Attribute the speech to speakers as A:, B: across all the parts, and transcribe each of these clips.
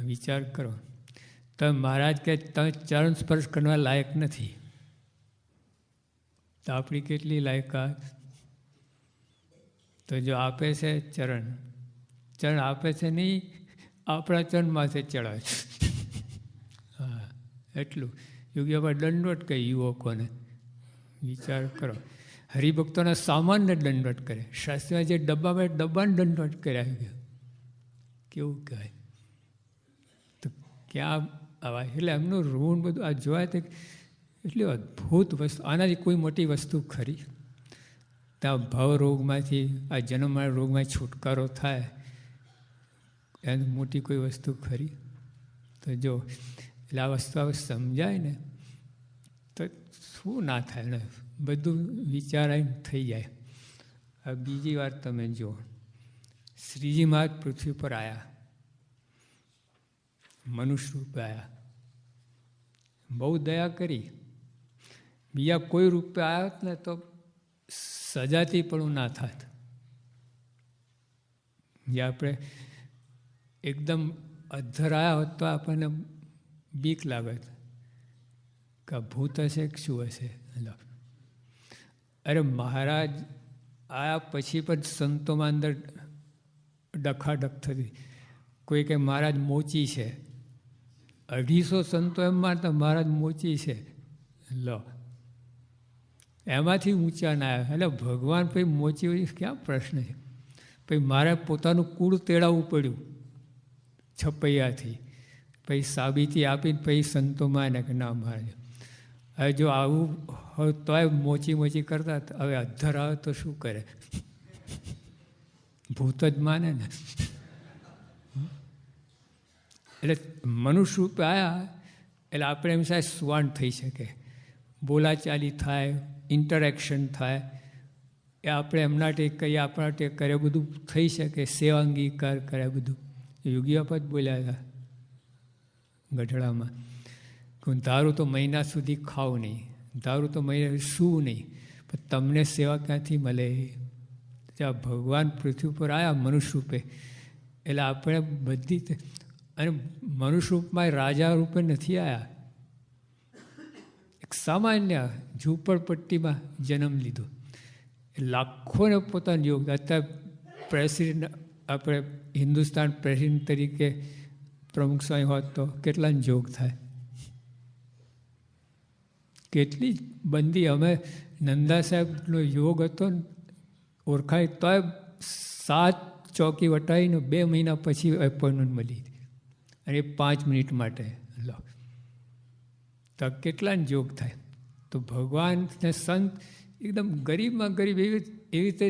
A: વિચાર કરો, તમે મહારાજ કે તમે ચરણ સ્પર્શ કરવા લાયક નથી, તો આપણી કેટલી લાયકાત? તો જો આપે છે ચરણ આપે છે નહીં, આપણા ચરણ માથે ચડાવે છે. હા, એટલું યોગીઓમાં દંડવટ કહે યુવકોને. વિચાર કરો, હરિભક્તોના સામાનને દંડવટ કરે, શાસ્ત્રીમાં જે ડબ્બાને દંડવટ કર્યા ગયો. કેવું કહેવાય? તો ક્યાં આવા? એટલે એમનું ઋણ બધું આ જોવાય તો એટલી અદ્ભુત વસ્તુ. આનાથી કોઈ મોટી વસ્તુ ખરી? ત્યાં ભવ રોગમાંથી, આ જન્મના રોગમાંથી છુટકારો થાય એની મોટી કોઈ વસ્તુ ખરી? તો જો એટલે આ વસ્તુ હવે સમજાય ને તો શું ના થાય ને, બધું વિચારાય થઈ જાય. હવે બીજી વાર તમે જુઓ, શ્રીજી મહારાજ પૃથ્વી પર આવ્યા, મનુષ્ય રૂપે આવ્યા, બહુ દયા કરી. બીજા કોઈ રૂપે આવ્યા હોત ને તો સજાતી પણ ના થાત. જે આપણે એકદમ અધ્ધર આવ્યા હોત તો આપણને બીક લાગે કે ભૂત હશે કે શું હશે. અરે મહારાજ આયા પછી પણ સંતોમાં અંદર ડખાડખ થતી. કોઈ કે મહારાજ મોચી છે, 250 સંતો એમ માનતા મહારાજ મોચી છે. લો, એમાંથી ઊંચા ના આવ્યા. એટલે ભગવાન પછી મોચી હોય ક્યાં પ્રશ્ન છે? પછી મારે પોતાનું કુળ તેડાવવું પડ્યું છપૈયાથી, પછી સાબિતી આપીને પછી સંતો માને કે ના મહારાજ. હવે જો આવું હોય તોય મોચી કરતા, હવે અધ્ધર આવે તો શું કરે? ભૂત જ માને ને. એટલે મનુષ્ય રૂપે આવ્યા એટલે આપણે એમ સાહેબ સુવાણ થઈ શકે, બોલાચાલી થાય, ઇન્ટરેક્શન થાય, એ આપણે એમના ટેક કરીએ, આપણા ટેક કરે, બધું થઈ શકે. સેવાંગીકાર કરે બધું. યોગીઓ પણ બોલ્યા હતા ગઢડામાં, દારૂ તો મહિના સુધી ખાવ નહીં, દારૂ તો મહિના શું નહીં, પણ તમને સેવા ક્યાંથી મળે? જ્યાં ભગવાન પૃથ્વી પર આવ્યા મનુષ્ય રૂપે એટલે આપણે બધી, અને મનુષ્ય રૂપમાં રાજા રૂપે નથી આવ્યા, એક સામાન્ય ઝૂંપડપટ્ટીમાં જન્મ લીધો. લાખોને પોતાનું યોગ. અત્યારે પ્રેસિડેન્ટ, આપણે હિન્દુસ્તાન પ્રેસિડેન્ટ તરીકે પ્રમુખ સ્વામી હોત તો કેટલાને જોગ થાય? કેટલી બંદી. અમે નંદા સાહેબનો યોગ હતો ને ઓળખાય તોય 7 ચોકી વટાવીને 2 મહિના પછી એપોઇન્ટમેન્ટ મળી, અને 5 મિનિટ માટે. લો, તો કેટલાને જોગ થાય? તો ભગવાન ને સંત એકદમ ગરીબમાં ગરીબ એવી રીતે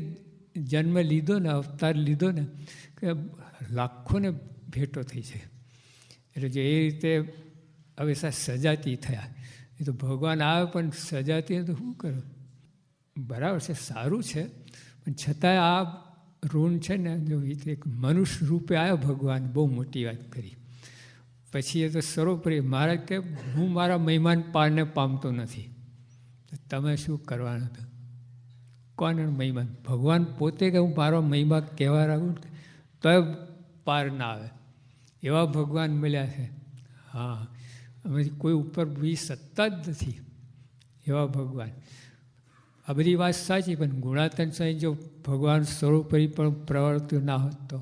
A: જન્મ લીધો ને, અવતાર લીધો ને કે લાખોને ભેટો થઈ છે. એટલે જે એ રીતે હવે સજાતી થયા. એ તો ભગવાન આવે પણ સજાતી તો શું કરો? બરાબર છે, સારું છે, પણ છતાંય આ ઋણ છે ને, જો એક મનુષ્ય રૂપે આવ્યો ભગવાન, બહુ મોટી વાત કરી. પછી એ તો સર્વોપરી મહારાજ કે હું મારા મહિમાન પારને પામતો નથી, તો તમે શું કરવાના હતા? કોને મહિમાન? ભગવાન પોતે કે હું મારો મહિમા કહેવા રાખું તો પાર ના આવે, એવા ભગવાન મળ્યા છે. હા, અમે કોઈ ઉપર બીજી સત્તા જ નથી, એવા ભગવાન. આ બધી વાત સાચી, પણ ગુણાતન સ્વામી જો ભગવાન સ્વરૂપરી પણ પ્રવર્ત્યું ના હોત તો.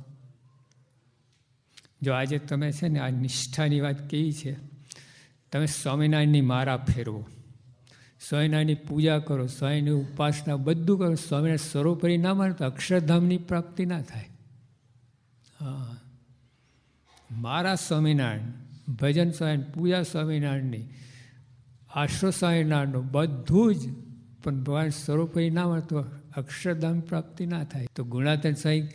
A: જો આજે તમે છે ને આ નિષ્ઠાની વાત કેવી છે, તમે સ્વામિનારાયણની માળા ફેરવો, સ્વામિનારાયણની પૂજા કરો, સ્વામિની ઉપાસના બધું કરો, સ્વામિનારાયણ સર્વોપરી ના માનો તો અક્ષરધામની પ્રાપ્તિ ના થાય. હા, મારા સ્વામિનારાયણ, ભજન સ્વામિનારાયણ, પૂજા સ્વામિનારાયણની, આશરો સ્વામિનારાયણનું બધું જ, પણ ભગવાન સર્વોપરી ના માનો તો અક્ષરધામ પ્રાપ્તિ ના થાય. તો ગુણાતન સ્વામી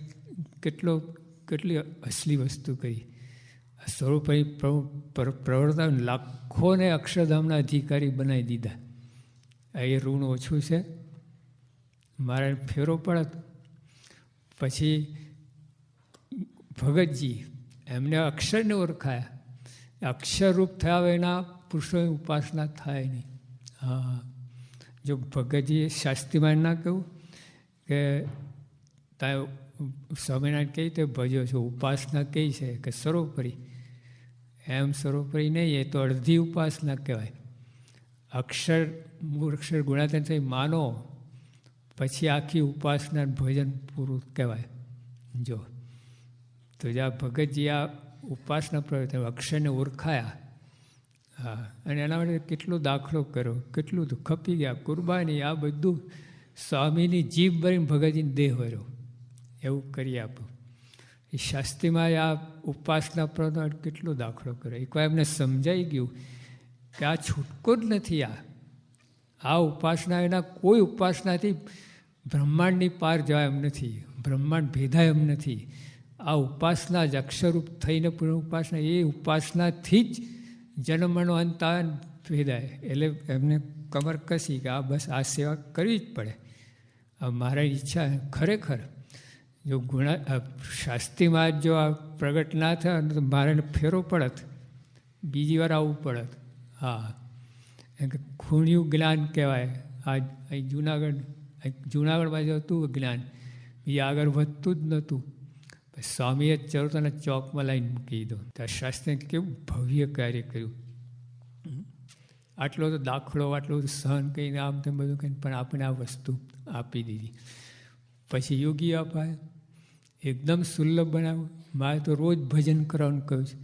A: કેટલી અસલી વસ્તુ કરી. સર્વોપરી પ્રવર્તન લાખોને અક્ષરધામના અધિકારી બનાવી દીધા. એ ઋણ ઓછું છે? મારે ફેરો પડત. પછી ભગતજી, એમને અક્ષરને ઓળખાયા, અક્ષરરૂપ થયા હોય એના પુરુષોની ઉપાસના થાય નહીં. હા, જો ભગતજી શાસ્ત્રીમાં ના કહું કે તારે સ્વામિનારાયણ કઈ રીતે ભજ્યો છો, ઉપાસના કઈ છે કે સર્વોપરી, એમ સર્વોપરી નહીં, એ તો અડધી ઉપાસના કહેવાય. મૂળાક્ષર ગુણાતીત થઈ માનો પછી આખી ઉપાસના ભજન પૂરું કહેવાય. જો તો જ્યાં ભગતજી આ ઉપાસના પ્રવૃત્તિ અક્ષરને ઓળખાયા, હા, અને એના માટે કેટલો દાખલો કર્યો, કેટલું તો ખપી ગયા, કુરબાની, આ બધું સ્વામીની જીભ ભરીને ભગતજીને દેહ ભર્યો, એવું કરી આપો. એ શાસ્ત્રીમાં આ ઉપાસના પ્રવૃત્તિ કેટલો દાખલો કર્યો. એકવાર એમને સમજાઈ ગયું કે આ છૂટકો જ નથી. આ ઉપાસના એના કોઈ ઉપાસનાથી બ્રહ્માંડની પાર જવાય એમ નથી, બ્રહ્માંડ ભેદાય એમ નથી. આ ઉપાસના જ અક્ષરરૂપ થઈને પૂર્ણ ઉપાસના, એ ઉપાસનાથી જ જન્મનો અંત આવે ભેદાય. એટલે એમને કમર કસી કે આ બસ આ સેવા કરવી જ પડે. મારી ઈચ્છા ખરેખર જો શાસ્ત્રીમાં જો આ પ્રગટ ના થાય તો મારે ફેરો પડત, બીજી વાર આવવું પડત. હા, એમ કે ખૂણ્યું જ્ઞાન કહેવાય. આ જુનાગઢમાં જ હતું જ્ઞાન, એ આગળ વધતું જ નહોતું. સ્વામીએ ચરોતરના ચોકમાં લાવીને મૂકી દીધો. ત્યાં શાસ્ત્રીએ કેવું ભવ્ય કાર્ય કર્યું. આટલો તો દાખલો, આટલું બધું સહન કરીને આમ તેમ બધું કહીને પણ આપણે આ વસ્તુ આપી દીધી. પછી યોગી અપાય, એકદમ સુલભ બનાવ્યું. મારે તો રોજ ભજન કરવાનું કહ્યું છે,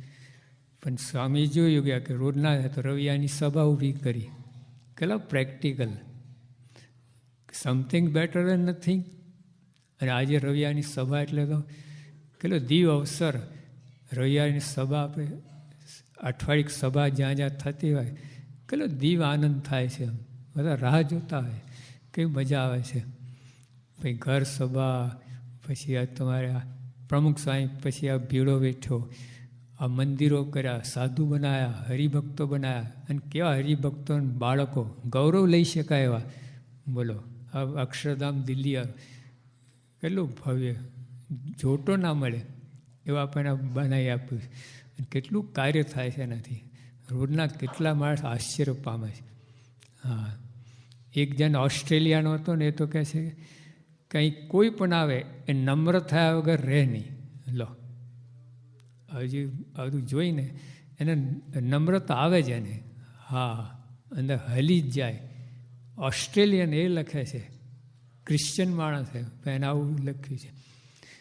A: પણ સ્વામી જોયું ગયા કે રોજ ના થાય તો રવિયાની સભા ઊભી કરી. કેટલા practical, something better than nothing. અને આજે રવિયાની સભા એટલે તો કેટલો દિવ અવસર. રવિયાની સભા આપણે અઠવાડિક સભા જ્યાં જ્યાં થતી હોય, કેટલો દિવ આનંદ થાય છે. બધા રાહ જોતા હોય, કેવી મજા આવે છે. પછી ઘર સભા, પછી આ તમારે પ્રમુખ સ્વામી, પછી આ ભીડો બેઠો, આ મંદિરો કર્યા, સાધુ બનાવ્યા, હરિભક્તો બનાવ્યા. અને કેવા હરિભક્તો બાળકો, ગૌરવ લઈ શકાય એવા. બોલો, આ અક્ષરધામ દિલ્હી કેટલું ભવ્ય, જોટો ના મળે એવા આપણને બનાવી આપ્યું. કેટલું કાર્ય થાય છે એનાથી. રોજના કેટલા માણસ આશ્ચર્ય પામે છે. હા, એક જણ ઓસ્ટ્રેલિયાનો હતો ને, એ તો કહે છે કંઈ કોઈ પણ આવે એ નમ્ર થયા વગર રહે નહીં. લો, હજી બધું જોઈને એને નમ્રતા આવે જ એને. હા, અંદર હલી જ જાય. ઓસ્ટ્રેલિયન એ લખે છે, ક્રિશ્ચિયન માણસ છે, પણ એને આવું લખ્યું છે.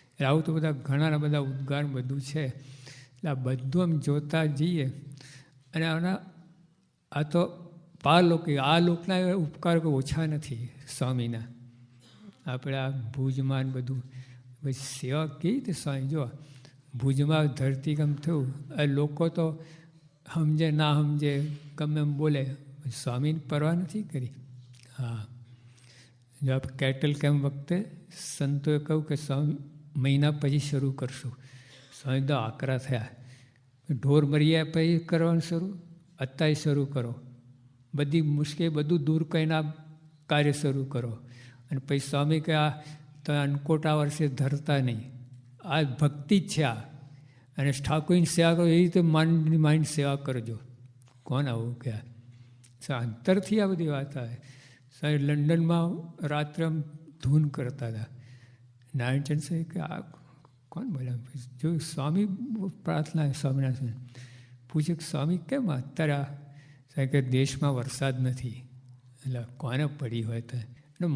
A: એટલે આવું તો બધા ઘણા બધા ઉદ્ગાર બધું છે. એટલે આ બધું આમ જોતા જઈએ. અને આ તો આ લોકના ઉપકાર કોઈ ઓછા નથી સ્વામીના. આપણે આ ભુજમાં બધું પછી સેવા કેવી રીતે સ્વામી જો ભુજમાં ધરતીકંપ થયું, આ લોકો તો સમજે ના સમજે ગમે એમ બોલે, સ્વામીની પરવા નથી કરી. હા, જો આપણે કેટલ કેમ્પ વખતે સંતોએ કહ્યું કે સ્વામી મહિના પછી શરૂ કરશું. સ્વામી તો આકરા થયા. ઢોર મર્યા પછી કરવાનું શરૂ, અત્યારે શરૂ કરો. બધી મુશ્કેલી બધું દૂર કરીને આ કાર્ય શરૂ કરો. અને પછી સ્વામી કે આ તો અન્નકોટા વર્ષે ધરતા નહીં, આ ભક્તિ જ છે. આ અને ઠાકોરની સેવા કરો, એ રીતે માઇન્ડ સેવા કરજો. કોણ આવું કે અંતરથી આ બધી વાત આવે. સાહેબ લંડનમાં રાત્રે ધૂન કરતા હતા. નારાયણચંદ સાહેબ કે આ કોણ બોલ્યા? જો સ્વામી પ્રાર્થના સ્વામિનારાયણ પૂછે કે સ્વામી કેમ અત્યારે સાહેબ કે દેશમાં વરસાદ નથી. એટલે કોને પડી હોય તો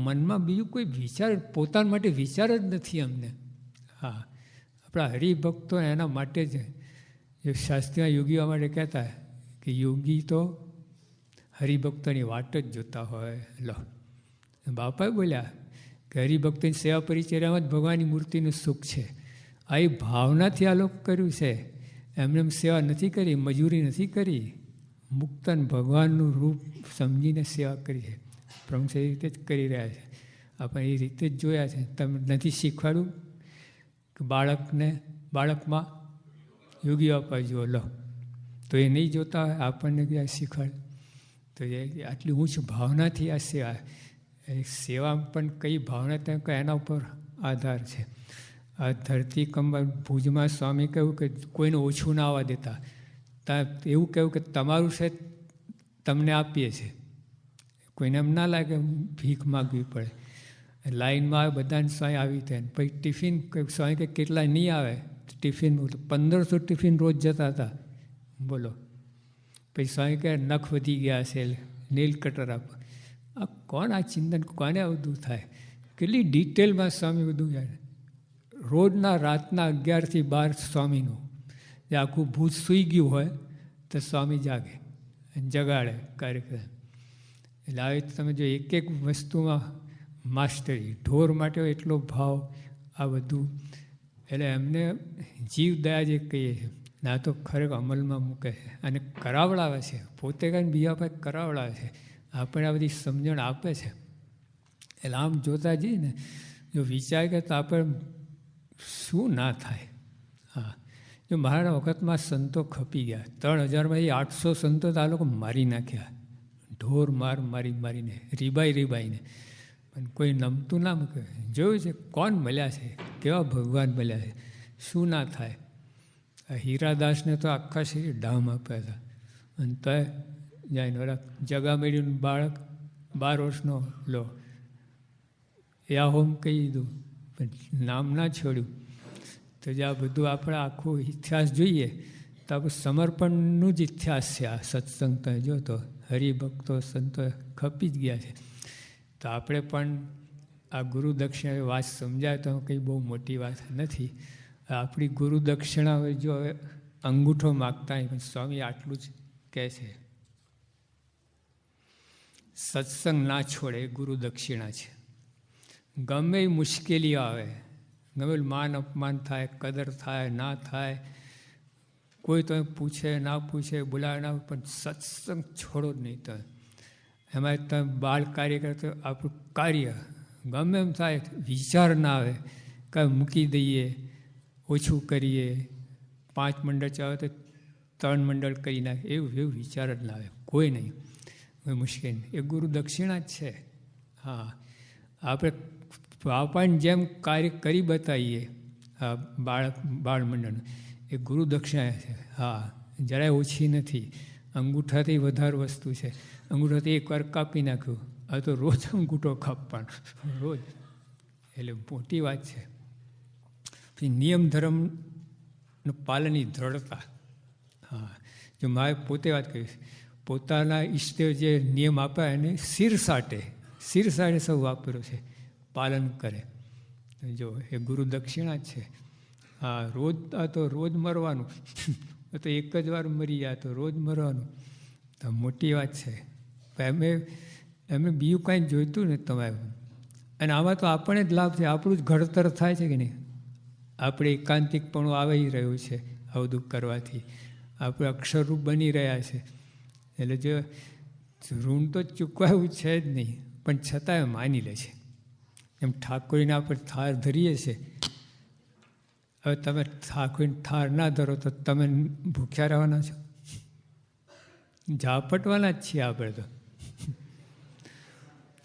A: મનમાં બીજું કોઈ વિચાર, પોતાના માટે વિચાર જ નથી અમને. હા, આપણા હરિભક્તો એના માટે જ જે શાસ્ત્રીય યોગીઓ માટે કહેતા કે યોગી તો હરિભક્તોની વાટ જ જોતા હોય. લો, બાપાએ બોલ્યા કે હરિભક્તોની સેવા પરિચર્યામાં જ ભગવાનની મૂર્તિનું સુખ છે. આ એ ભાવનાથી આ લોકો કર્યું છે. એમને એમ સેવા નથી કરી, મજૂરી નથી કરી. મુક્તન ભગવાનનું રૂપ સમજીને સેવા કરી છે. પ્રમુખ એ રીતે જ કરી રહ્યા છે. આપણે એ રીતે જ જોયા છે. તમે નથી શીખવાડ્યું કે બાળકમાં યોગીઓ આપવા જુઓ. લો, તો એ નહીં જોતા હોય, આપણને ક્યાં શીખવાડ. તો એ આટલી ઊંચ ભાવનાથી આ સેવા પણ કઈ ભાવના એના ઉપર આધાર છે. આ ધરતીકંપ ભુજમાં સ્વામી કહ્યું કે કોઈને ઓછું ના આવવા દેતા. એવું કહ્યું કે તમારું છે તમને આપીએ છીએ. કોઈને એમ ના લાગે ભીખ માગવી પડે. લાઈનમાં બધાને સ્વામી આવી થાય. પછી ટિફિન સ્વામી કે કેટલા નહીં આવે ટિફિન, 1500 ટિફિન રોજ જતા હતા બોલો. પછી સ્વામી કહે નખ વધી ગયા છે, નેલ કટર આપો. આ કોણ આ ચિંતન, કોને બધું થાય? કેટલી ડિટેલમાં સ્વામી બધું જાણે. રોજના રાતના 11 થી 12 સ્વામીનું જે આખું ભૂત સૂઈ ગયું હોય તો સ્વામી જાગે અને જગાડે કાર્યક્રમ. એટલે આવી તમે જો એક એક વસ્તુમાં માસ્ટરી, ઢોર માટે એટલો ભાવ, આ બધું. એટલે એમને જીવ દયા જે કહીએ છીએ, ના તો ખરેખર અમલમાં મૂકે છે અને કરાવડાવે છે, પોતે કાંઈ બીજા પાસે કરાવડાવે છે, આપણે આ બધી સમજણ આપે છે. એટલે આમ જોતા જઈએ ને, જો વિચાર કરે તો આપણે શું ના થાય. હા, જો મારા વખતમાં સંતો ખપી ગયા, 3000માંથી 800 સંતો તો આ લોકો મારી નાખ્યા, ઢોર મારીને, રીબાઈને. પણ કોઈ નમતું ના મૂકે. જોયું છે કોણ મળ્યા છે, કેવા ભગવાન મળ્યા છે, શું ના થાય. હીરાદાસને તો આખા શરીર ડામ આપ્યા હતા, અને તો જાય ઓલા જગા મેળ્યું બાળક 12 વર્ષનો લો યા હોમ કહી દીધું, પણ નામ ના છોડ્યું. તો જે આ બધું આપણે આખું ઇતિહાસ જોઈએ તો આપણું સમર્પણનું જ ઇતિહાસ છે. આ સત્સંગ તો જો તો હરિભક્તો સંતો ખપી જ ગયા છે. તો આપણે પણ આ ગુરુ દક્ષિણા વાત સમજાય તો કંઈ બહુ મોટી વાત નથી. આપણી ગુરુ દક્ષિણા હોય, જો હવે અંગૂઠો માગતા હોય, પણ સ્વામી આટલું જ કહે છે, સત્સંગ ના છોડે એ ગુરુ દક્ષિણા છે. ગમે એ મુશ્કેલીઓ આવે, ગમે માન અપમાન થાય, કદર થાય ના થાય, કોઈ તમે પૂછે ના પૂછે, બોલાવે ના, પણ સત્સંગ છોડો જ નહીં. તમે એમાં તમે બાળ કાર્ય કરે તો આપણું કાર્ય ગમે એમ થાય, વિચાર ના આવે, કાંઈ મૂકી દઈએ, ઓછું કરીએ, 5 મંડળ ચાલે તો 3 મંડળ કરી નાખે, એવું વિચાર જ ના આવે કોઈ નહીં. કોઈ મુશ્કેલ નહીં, એ ગુરુ દક્ષિણા જ છે. હા, આપણે બાપાને જેમ કાર્ય કરી બતાવીએ, હા, બાળ મંડળ એ ગુરુ દક્ષિણા છે. હા, જરાય ઓછી નથી. અંગૂઠાથી વધારે વસ્તુ છે. અંગૂઠાથી એકવાર કાપી નાખ્યું, આ તો રોજ અંગૂઠો કાપવાનો, રોજ. એટલે મોટી વાત છે. પછી નિયમ ધર્મનું પાલનની દ્રઢતા. હા, જો મારે પોતે વાત કરીશ, પોતાના ઈષ્ટદેવ જે નિયમ આપ્યા એને શિર સાટે સૌ વાપર્યો છે, પાલન કરે. જો એ ગુરુ દક્ષિણા જ છે. હા, આ તો રોજ મરવાનું, તો એક જ વાર મરી જાય તો રોજ મરવાનું, તો મોટી વાત છે. એમને બીજું કાંઈ જોઈતું ને તમારે. અને આમાં તો આપણને જ લાભ છે, આપણું જ ઘડતર થાય છે કે નહીં. આપણે એકાંતિકપણું આવી રહ્યું છે આ બધું કરવાથી, આપણે અક્ષરરૂપ બની રહ્યા છે. એટલે જો ઋણ તો ચૂકવાયું છે જ નહીં, પણ છતાંય માની લે છે. એમ ઠાકોરીના આપણે થાર ધરીએ છીએ. હવે તમે ઠાકોરીને થાર ના ધરો તો તમે ભૂખ્યા રહેવાના છો, ઝાપટવાના જ છીએ આપણે તો.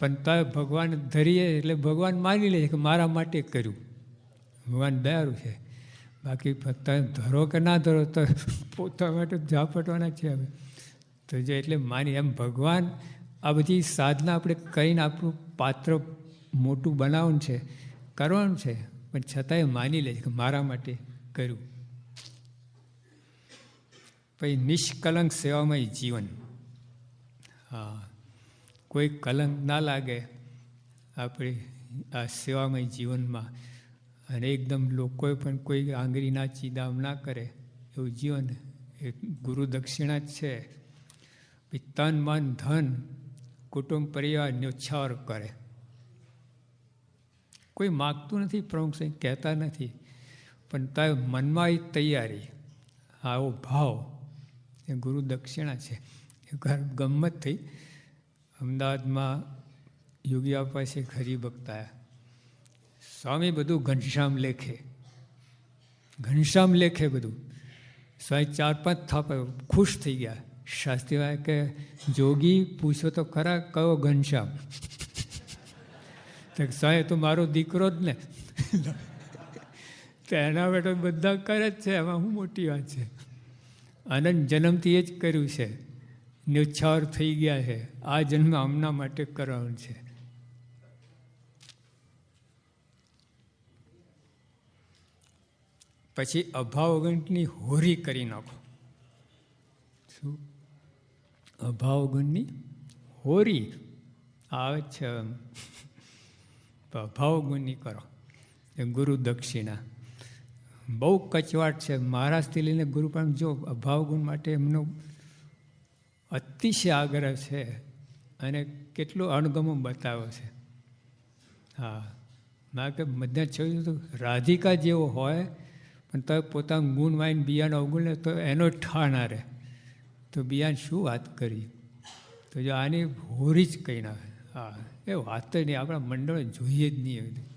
A: પણ તમે ભગવાન ધરીએ એટલે ભગવાન માની લે છે કે મારા માટે કર્યું, ભગવાન દયાળુ છે. બાકી તમે ધરો કે ના ધરો તો પોતા માટે ઝાપટવાના છે. હવે તો જે એટલે માની એમ ભગવાન આ બધી સાધના આપણે કરીને આપણું પાત્ર મોટું બનાવવાનું છે, કરવાનું છે, પણ છતાંય માની લે છે કે મારા માટે કર્યું. પછી નિષ્કલંક સેવામય જીવન. હા, કોઈ કલંક ના લાગે આપણે આ સેવામય જીવનમાં, અને એકદમ લોકોએ પણ કોઈ આંગળી ના ચીદામ ના કરે એવું જીવન એ ગુરુ દક્ષિણા જ છે. તન મન ધન કુટુંબ પરિવાર ન્યોછાવર કરે. કોઈ માગતું નથી, પ્રમુખ સાહેબ કહેતા નથી, પણ તારે મનમાં એ તૈયારી, આવો ભાવ એ ગુરુ દક્ષિણા છે. એ ગમ્મત થઈ. અમદાવાદમાં યોગી આપવા છે હરિભક્ત આવ્યા. સ્વામી બધું ઘનશ્યામ લેખે બધું. સ્વામી 4-5 થાપ ખુશ થઈ ગયા. શાસ્ત્રી કે જોગી પૂછો તો ખરા કયો ઘનશ્યામ? સ્વામી તો મારો દીકરો જ ને. તો એના બેઠો બધા કરે જ છે, એમાં શું મોટી વાત છે. આનંદ જન્મથી એ જ કર્યું છે, ન્યોછાવર થઈ ગયા છે. આ જન્મ આમના માટે કરવાનું છે. પછી અભાવ અગણની હોરી કરી નાખો. શું અભાવ ગુણની હોરી આવે છે. અભાવ ગુણની કરો એ ગુરુ દક્ષિણા. બહુ કચવાટ છે. મહારાજથી લઈને ગુરુ પણ જો અભાવ ગુણ માટે એમનો અતિશય આગ્રહ છે અને કેટલો અણગમો બતાવ્યો છે. હા, ના કે બધા જોયું તો રાધિકા જેવો હોય પણ તો પોતાનું ગુણ વાઈને બિયાનો અવગુણ તો એનો ઠા ના રહે, તો બિયાને શું વાત કરી. તો જો આની હોરી જ કંઈ ના. હા, એ વાત જ નહીં, આપણા મંડળ જોઈએ જ નહીં એ બધું.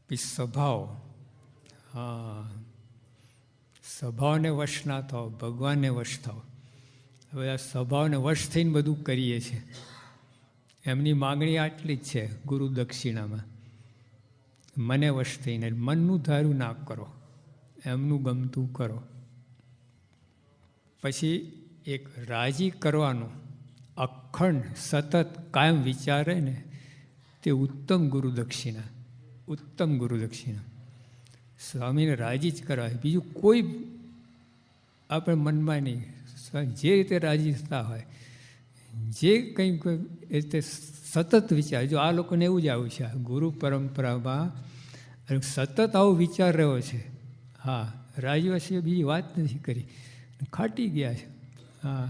A: પછી સ્વભાવ, હા, સ્વભાવને વશ ના થાવ, ભગવાનને વશ થાવ. બધા સ્વભાવને વશ થઈને બધું કરીએ છીએ. એમની માગણી આટલી જ છે ગુરુ દક્ષિણામાં, મને વશ થઈને. મનનું ધારું ના કરો, એમનું ગમતું કરો. પછી એક રાજી કરવાનું અખંડ સતત કાયમ વિચારે ને તે ઉત્તમ ગુરુ દક્ષિણા. ઉત્તમ ગુરુ દક્ષિણા સ્વામીને રાજી જ કરાય, બીજું કોઈ આપણે મનમાં નહીં. જે રીતે રાજી થતા હોય, જે કંઈક રીતે સતત વિચાર. જો આ લોકોને એવું જ આવું છે ગુરુ પરંપરામાં, સતત આવો વિચાર રહ્યો છે. હા, રાજી હશે બીજી વાત નથી કરી, ખાટી ગયા છે. હા,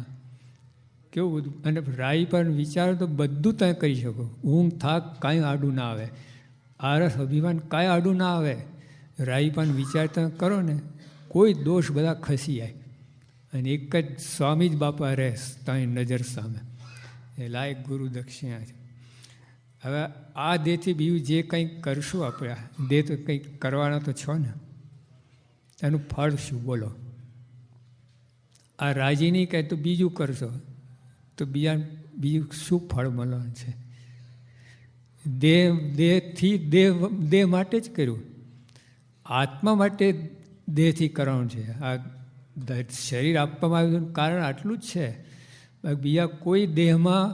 A: કેવું બધું. અને રાઈ પણ વિચારો તો બધું તમે કરી શકો. ઊંઘ થાક કાંઈ આડું ના આવે, આરસ અભિમાન કાંઈ આડું ના આવે. રાઈ પણ વિચાર તમે કરો ને, કોઈ દોષ બધા ખસી જાય. અને એક જ સ્વામી જ બાપા રહે તારી નજર સામે. એ લાયક ગુરુ દક્ષિણા છે. હવે આ દેહથી બીજું જે કંઈક કરશું આપણે, દેહ તો કંઈક કરવાના તો છો ને, એનું ફળ શું બોલો. આ રાજી નહીં કહે તો બીજું કરશો તો બીજું શું ફળ મળવાનું છે. દેહથી દેહ માટે જ કર્યું, આત્મા માટે દેહથી કરવાનું છે. આ શરીર આપવામાં આવ્યું કારણ આટલું જ છે. બીજા કોઈ દેહમાં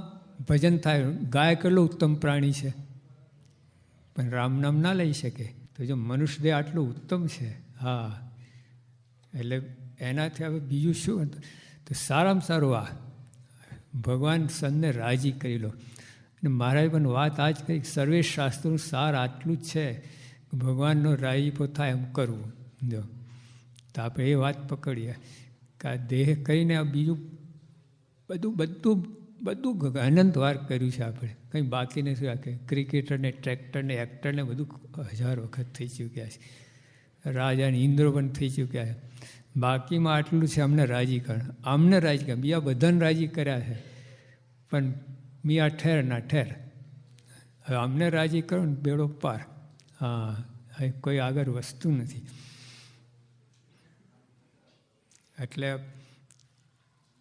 A: ભજન થાય. ગાય કેટલો ઉત્તમ પ્રાણી છે પણ રામ નામ ના લઈ શકે. તો જો મનુષ્ય દેહ આટલું ઉત્તમ છે, હા, એટલે એનાથી હવે બીજું શું. તો સારામાં સારું આ ભગવાન સંતને રાજી કરી લો. અને મહારાજ પણ વાત આ જ કરી, સર્વે શાસ્ત્રોનું સાર આટલું જ છે, ભગવાનનો રાજીપો થાય એમ કરવું. જો તો આપણે એ વાત પકડીએ કે આ દેહ કરીને આ બીજું બધું અનંતવાર કર્યું છે આપણે, કંઈ બાકી નથી રાખે. ક્રિકેટરને, ટ્રેક્ટરને, એક્ટરને બધું 1000 વખત થઈ ચૂક્યા છે. રાજાને ઇન્દ્રો પણ થઈ ચૂક્યા છે. બાકીમાં આટલું છે અમને રાજી કર, આમને રાજી કર. બીજા બધાને રાજી કર્યા છે પણ મિયા ઠેર ના ઠેર. હવે અમને રાજી કરો ને બેડો પાર. હા, હવે કોઈ આગળ વસ્તુ નથી. એટલે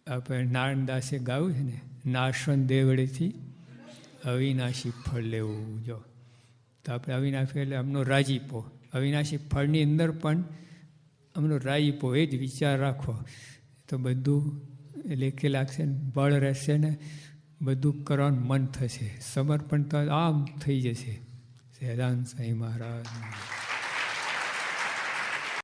A: આપણે નારાયણદાસે ગાયું છે ને, નાશવંત દેવળેથી અવિનાશી ફળ લેવું. જો તો આપણે અવિનાશી એટલે અમનો રાજીપો. અવિનાશી ફળની અંદર પણ અમનો રાજીપો, એ જ વિચાર રાખો તો બધું લેખે લાગશે ને, બળ રહેશે ને, બધું કરવાનું મન થશે. સમર્પણ તો આમ થઈ જશે. સહેજાનંદ સ્વામી મહારાજ.